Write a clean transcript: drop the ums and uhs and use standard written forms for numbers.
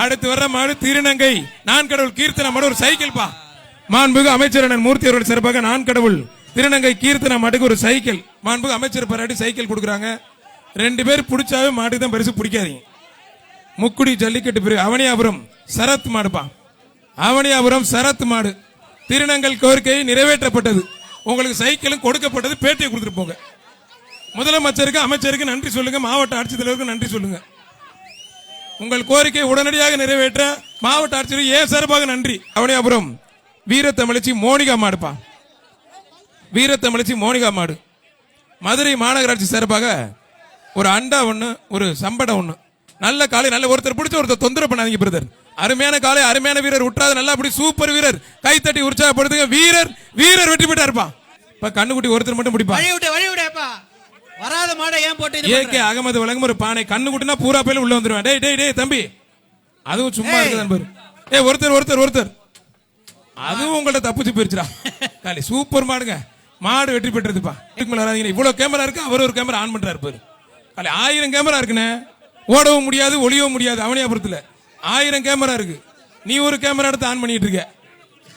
அடுத்து வர்ற மாடு திருநங்கை நான் கடவுள் கீர்த்தன மாடு ஒரு சைக்கிள் பா. மாண்புமிகு அமைச்சர் மூர்த்தி அவர்கள் சிறப்பாக நான் கடவுள் திருநங்கை கீர்த்தன மாட்டுக்கு ஒரு சைக்கிள் மாண்புமிகு அமைச்சர் பாராட்டி சைக்கிள் கொடுக்குறாங்க. 2 பேர் பிடிச்சாவே மாட்டுக்கு தான் பரிசு பிடிக்காதீங்க. முக்குடி ஜல்லிக்கட்டு பிறகு அவனியாபுரம் சரத் மாடுப்பா. அவனியாபுரம் சரத் மாடு திருநங்கல் கோரிக்கை நிறைவேற்றப்பட்டது. உங்களுக்கு சைக்கிளும் கொடுக்கப்பட்டது. பேட்டியை கொடுத்துட்டு போங்க. முதலமைச்சருக்கு அமைச்சருக்கு நன்றி சொல்லுங்க. மாவட்ட ஆட்சித்தலைவருக்கு நன்றி சொல்லுங்க. உங்கள் கோரிக்கை உடனடியாக நிறைவேற்ற மாவட்ட ஆட்சியர் ஏன் சார்பாக நன்றி. அவனியாபுரம் வீரத்தமிழச்சி மோனிகா மாடுப்பா. வீரத்தமிழச்சி மோனிகா மாடு மதுரை மாநகராட்சி சார்பாக ஒரு அண்டா ஒண்ணு ஒரு சம்படம் ஒண்ணு. நல்ல காலை நல்ல ஒருத்தர் பிடிச்ச ஒருத்தர் தொந்தரவு பண்ணாதீங்க பிரதர். அருமையான காலை அருமையான வீரர் விட்டுறாத நல்லா அப்படி சூப்பர் வீரர் கைத்தட்டி உற்சாகப்படுத்துங்க. வீரர் வீரர் வெற்றி பெற்றா இருப்பா. இப்ப கண்ணுக்குட்டி ஒருத்தர் மட்டும் பிடிப்பா. வராத மாடை ஏன் போட்டு ஏகே அகமது வழங்கும் ஒரு பானை கண்ணுக்குட்டினா பூரா பேல உள்ள வந்துருவேன். டேய் டேய் டேய் தம்பி அதுவும் சும்மா இருக்குதான் பாரு. ஒருத்தர் ஒருத்தர் ஒருத்தர் அதுவும் உங்கள்ட்ட தப்பிச்சு போயிருச்சுடா. காலி சூப்பர் மாடுங்க. மாடு வெற்றி பெற்றதுப்பா. இவ்வளவு கேமரா இருக்கு. அவர் ஒரு கேமரா ஆன் பண்றாரு பாரு. காலி 1000 கேமரா இருக்குண்ணே. ஓடவும் முடியாது ஒளியவும் முடியாது. அவனியாபுரத்துல 1000 கேமரா இருக்கு. நீ ஒரு கேமரா எடுத்து ஆன் பண்ணிட்டு இருக்க.